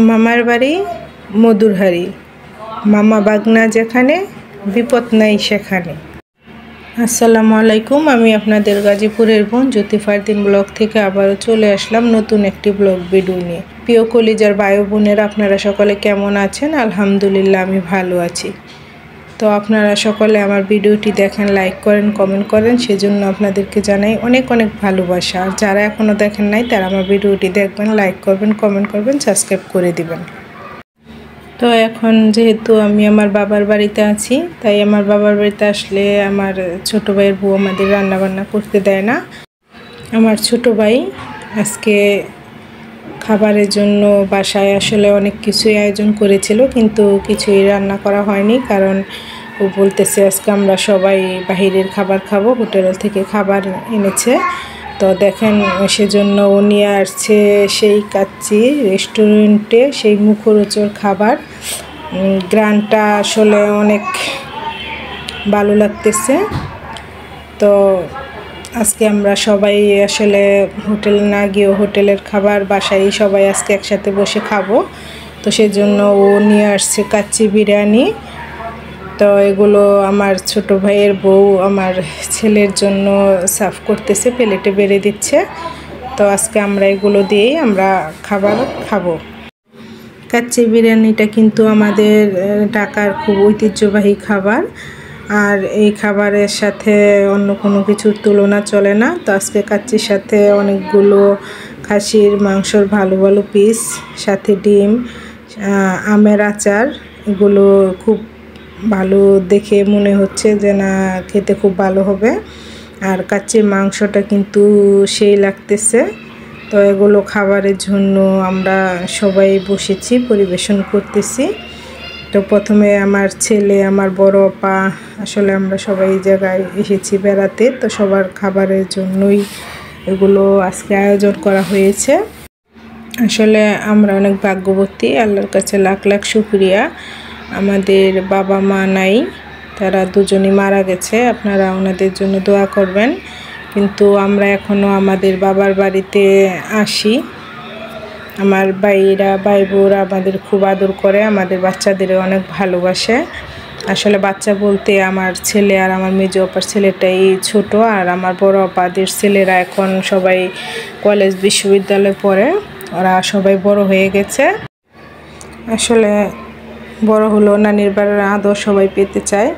মামার বাড়ি মধুর হাড়ি, মামা বাগনা যেখানে বিপদ নাই সেখানে। আসসালামু আলাইকুম, আমি আপনাদের গাজীপুরের বোন জ্যোতি ফারদিন ব্লগ থেকে আবারও চলে আসলাম নতুন একটি ব্লগ ভিডিও নিয়ে। প্রিয় কলিজার ভাই বোনেরা, আপনারা সকলে কেমন আছেন? আলহামদুলিল্লাহ আমি ভালো আছি। তো আপনারা সকলে আমার ভিডিওটি দেখেন, লাইক করেন, কমেন্ট করেন, সেজন্য আপনাদেরকে জানাই অনেক অনেক ভালোবাসা। আর যারা এখনও দেখেন নাই তারা আমার ভিডিওটি দেখবেন, লাইক করবেন, কমেন্ট করবেন, সাবস্ক্রাইব করে দিবেন। তো এখন যেহেতু আমি আমার বাবার বাড়িতে আছি, তাই আমার বাবার বাড়িতে আসলে আমার ছোট ভাইয়ের বউ আমাদের রান্নাবান্না করতে দেয় না। আমার ছোট ভাই আজকে খাবারের জন্য বাসায় আসলে অনেক কিছুই আয়োজন করেছিল, কিন্তু কিছুই রান্না করা হয়নি, কারণ ও বলতেছে আজকে আমরা সবাই বাহিরের খাবার খাবো, হোটেল থেকে খাবার এনেছে। তো দেখেন, সেজন্য ও নিয়ে আসছে সেই কাচ্চি রেস্টুরেন্টে সেই মুখরোচক খাবার। গ্রানটা আসলে অনেক ভালো লাগতেছে। তো আজকে আমরা সবাই আসলে হোটেলে না গিয়েও হোটেলের খাবার বাসায় সবাই আজকে একসাথে বসে খাবো। তো সেজন্য ও নিয়ে আসছে কাচ্চি বিরিয়ানি। তো এগুলো আমার ছোট ভাইয়ের বউ আমার ছেলের জন্য সার্ভ করতেছে, প্লেটে বেড়ে দিচ্ছে। তো আজকে আমরা এগুলো দিয়েই আমরা খাবার খাবো। কাচ্চি বিরিয়ানিটা কিন্তু আমাদের ঢাকার খুব ঐতিহ্যবাহী খাবার, আর এই খাবারের সাথে অন্য কোনো কিছুর তুলনা চলে না। তো আজকে কাচ্চির সাথে অনেকগুলো খাসির মাংসর ভালো ভালো পিস, সাথে ডিম, আমের আচার, এগুলো খুব ভালো দেখে মনে হচ্ছে যে না, খেতে খুব ভালো হবে। আর কাচ্চির মাংসটা কিন্তু সেই লাগতেছে। তো এগুলো খাবারের জন্য আমরা সবাই বসেছি, পরিবেশন করতেছি। তো প্রথমে আমার ছেলে, আমার বড় আপা, আসলে আমরা সবাই এই জায়গায় এসেছি বেড়াতে, তো সবার খাবারের জন্যই এগুলো আজকে আয়োজন করা হয়েছে। আসলে আমরা অনেক ভাগ্যবতী, আল্লাহর কাছে লাখ লাখ শুকরিয়া। আমাদের বাবা মা নাই, তারা দুজনই মারা গেছে, আপনারা ওনাদের জন্য দোয়া করবেন। কিন্তু আমরা এখনও আমাদের বাবার বাড়িতে আসি। আমার ভাইরা, ভাই বোরা আমাদের খুব আদর করে, আমাদের বাচ্চাদেরও অনেক ভালোবাসে। আসলে বাচ্চা বলতে আমার ছেলে আর আমার মেজো আপার ছেলেটাই ছোট, আর আমার বড় আপাদের ছেলেরা এখন সবাই কলেজ বিশ্ববিদ্যালয়ে পড়ে, ওরা সবাই বড় হয়ে গেছে। আসলে বড় হলো নানির বাড়ির আদর সবাই পেতে চায়।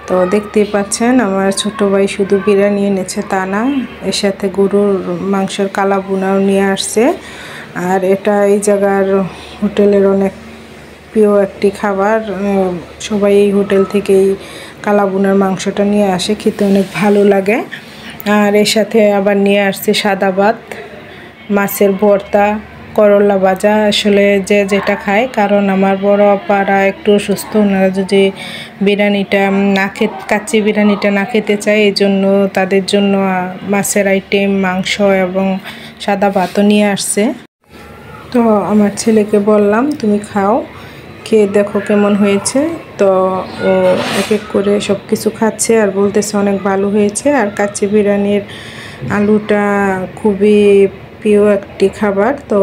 তো দেখতেই পাচ্ছেন আমার ছোট ভাই শুধু বিরিয়ানি এনেছে তা না, এর সাথে গরুর মাংসের কালা বুনাও নিয়ে আসছে। আর এটা এই জায়গার হোটেলের অনেক প্রিয় একটি খাবার, সবাই এই হোটেল থেকেই কালা বুনার মাংসটা নিয়ে আসে, খেতে অনেক ভালো লাগে। আর এর সাথে আবার নিয়ে আসছে সাদা ভাত, মাছের ভর্তা, করলা ভাজা, আসলে যে যেটা খায়। কারণ আমার বড় আপারা একটু অসুস্থ, ওনারা যদি বিরিয়ানিটা না খেতে, কাচ্চি বিরিয়ানিটা না খেতে চায়, এই জন্য তাদের জন্য মাছের আইটেম, মাংস এবং সাদা ভাতও নিয়ে আসছে। তো আমার ছেলেকে বললাম তুমি খাও, খেয়ে দেখো কেমন হয়েছে। তো ও এক এক করে সব কিছু খাচ্ছে আর বলতেছে অনেক ভালো হয়েছে। আর কাচ্চি বিরিয়ানির আলুটা খুবই প্রিয় একটি খাবার, তো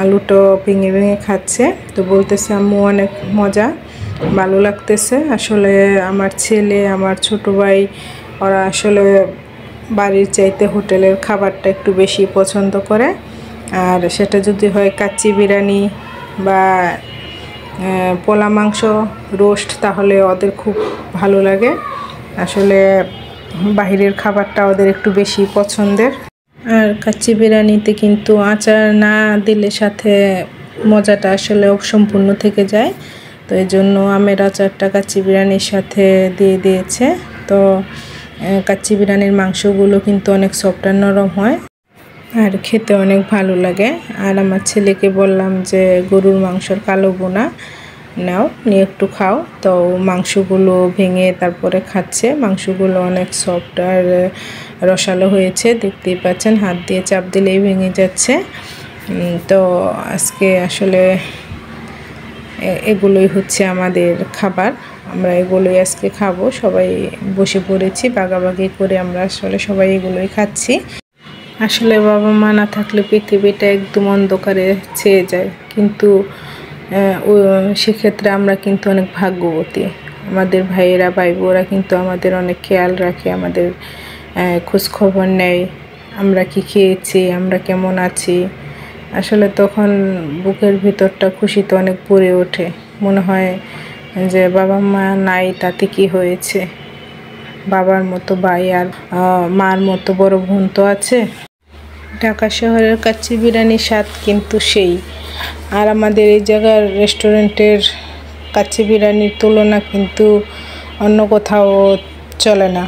আলুটাও ভেঙে ভেঙে খাচ্ছে। তো বলতেছে আম্মু অনেক মজা, ভালো লাগতেছে। আসলে আমার ছেলে, আমার ছোট ভাই, ওরা আসলে বাড়ির চাইতে হোটেলের খাবারটা একটু বেশি পছন্দ করে। আর সেটা যদি হয় কাচ্চি বিরিয়ানি বা পোলা মাংস, রোস্ট, তাহলে ওদের খুব ভালো লাগে। আসলে বাহিরের খাবারটা ওদের একটু বেশি পছন্দের। আর কাচ্চি বিরিয়ানিতে কিন্তু আচার না দিলে সাথে মজাটা আসলে অসম্পূর্ণ থেকে যায়। তো এই জন্য আমের আচারটা কাচ্চি বিরিয়ানির সাথে দিয়ে দিয়েছে। তো কাচ্চি বিরিয়ানির মাংসগুলো কিন্তু অনেক সফট আর নরম হয়, আর খেতে অনেক ভালো লাগে। আর আমার ছেলেকে বললাম যে গরুর মাংসর কালো বোনা নাও, নিয়ে একটু খাও। তো মাংসগুলো ভেঙে তারপরে খাচ্ছে। মাংসগুলো অনেক সফট আর রসালো হয়েছে, দেখতেই পাচ্ছেন, হাত দিয়ে চাপ দিলেই ভেঙে যাচ্ছে। তো আজকে আসলে এগুলোই হচ্ছে আমাদের খাবার, আমরা এগুলোই আজকে খাবো। সবাই বসে পড়েছি, ভাগাভাগি করে আমরা আসলে সবাই এগুলোই খাচ্ছি। আসলে বাবা মা না থাকলে পৃথিবীটা একদম অন্ধকারে ছেয়ে যায়, কিন্তু সেক্ষেত্রে আমরা কিন্তু অনেক ভাগ্যবতী। আমাদের ভাইয়েরা ভাই বোরা কিন্তু আমাদের অনেক খেয়াল রাখে, আমাদের খোঁজ খবর নেয়, আমরা কি খেয়েছি, আমরা কেমন আছি। আসলে তখন বুকের ভিতরটা খুশিতে অনেক ভরে ওঠে, মনে হয় যে বাবা মা নাই তাতে কি হয়েছে, বাবার মতো ভাই আর মার মতো বড় বোন তো আছে। ঢাকা শহরের কাচ্চি বিরিয়ানির স্বাদ কিন্তু সেই, আর আমাদের এই জায়গার রেস্টুরেন্টের কাচ্চি বিরিয়ানির তুলনা কিন্তু অন্য কোথাও চলে না।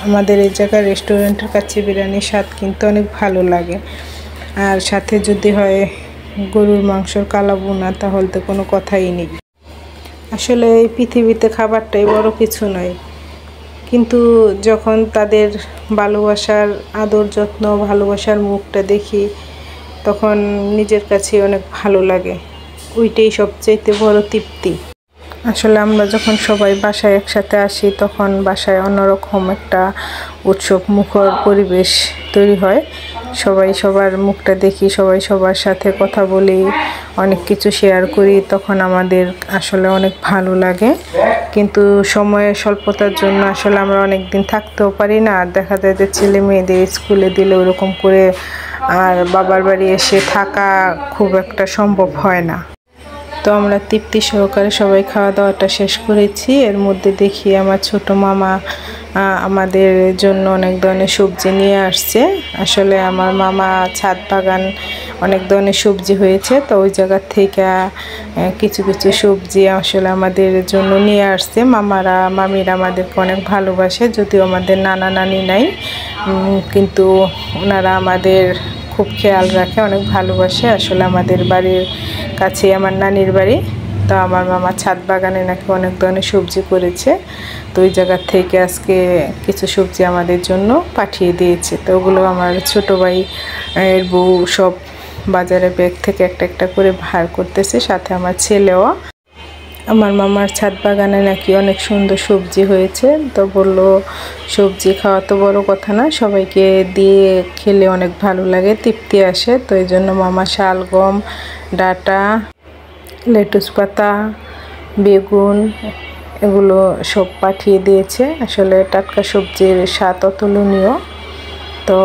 আমাদের এই জায়গার রেস্টুরেন্টের কাচ্চি বিরিয়ানির স্বাদ কিন্তু অনেক ভালো লাগে, আর সাথে যদি হয় গরুর মাংসর কালা বোনা, তাহলে তো কোনো কথাই নেই। আসলে এই পৃথিবীতে খাবারটাই বড় কিছু নয়, কিন্তু যখন তাদের ভালোবাসার আদর যত্ন ভালোবাসার মুখটা দেখি, তখন নিজের কাছে অনেক ভালো লাগে। ওইটাই সবচেয়ে বড় তৃপ্তি। আসলে আমরা যখন সবাই বাসায় একসাথে আসি, তখন বাসায় অন্যরকম একটা উৎসব মুখর পরিবেশ তৈরি হয়। সবাই সবার মুখটা দেখি, সবাই সবার সাথে কথা বলি, অনেক কিছু শেয়ার করি, তখন আমাদের আসলে অনেক ভালো লাগে। কিন্তু সময়ের স্বল্পতার জন্য আসলে আমরা অনেক দিন থাকতেও পারি না, আর দেখা যায় যে ছেলে মেয়েদের স্কুলে দিলে ওরকম করে আর বাবার বাড়ি এসে থাকা খুব একটা সম্ভব হয় না। তো আমরা তৃপ্তি সহকারে সবাই খাওয়া দাওয়াটা শেষ করেছি। এর মধ্যে দেখি আমার ছোট মামা আমাদের জন্য অনেক ধরনের সবজি নিয়ে আসছে। আসলে আমার মামা ছাদ বাগান, অনেক ধরনের সবজি হয়েছে, তো ওই জায়গা থেকে কিছু কিছু সবজি আসলে আমাদের জন্য নিয়ে আসছে। মামারা মামিরা আমাদেরকে অনেক ভালোবাসে, যদিও আমাদের নানা নানি নাই, কিন্তু ওনারা আমাদের খুব খেয়াল রাখে, অনেক ভালোবাসে। আসলে আমাদের বাড়ির কাছে আমার নানির বাড়ি, তো আমার মামা ছাদ বাগানে নাকি অনেক ধরনের সবজি করেছে, তো ওই জায়গার থেকে আজকে কিছু সবজি আমাদের জন্য পাঠিয়ে দিয়েছে। তো ওগুলো আমার ছোটো ভাই এর বউ সব বাজারে ব্যাগ থেকে একটা একটা করে ভার করতেছে, সাথে আমার ছেলেও। আমার মামার ছাদ বাগানে নাকি অনেক সুন্দর সবজি হয়েছে, তো বললো সবজি খাওয়া তো বড় কথা না, সবাইকে দিয়ে খেলে অনেক ভালো লাগে, তৃপ্তি আসে। তো এই জন্য মামা শালগম, ডাঁটা, লেটুস পাতা, বেগুন এগুলো সব পাঠিয়ে দিয়েছে। আসলে টাটকা সবজির স্বাদ অতুলনীয়। তো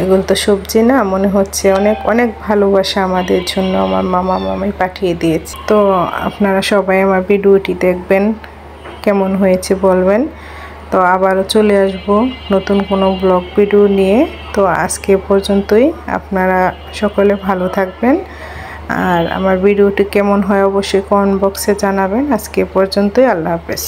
এগুলো তো সবজি না, মনে হচ্ছে অনেক অনেক ভালোবাসা আমাদের জন্য আমার মামা মামি পাঠিয়ে দিয়েছে। তো আপনারা সবাই আমার ভিডিওটি দেখবেন, কেমন হয়েছে বলবেন। তো আবারও চলে আসব নতুন কোনো ব্লগ ভিডিও নিয়ে। তো আজকে পর্যন্তই, আপনারা সকলে ভালো থাকবেন, আর আমার ভিডিওটি কেমন হয় অবশ্যই কমেন্ট বক্সে জানাবেন। আজকে পর্যন্তই, আল্লাহ হাফেজ।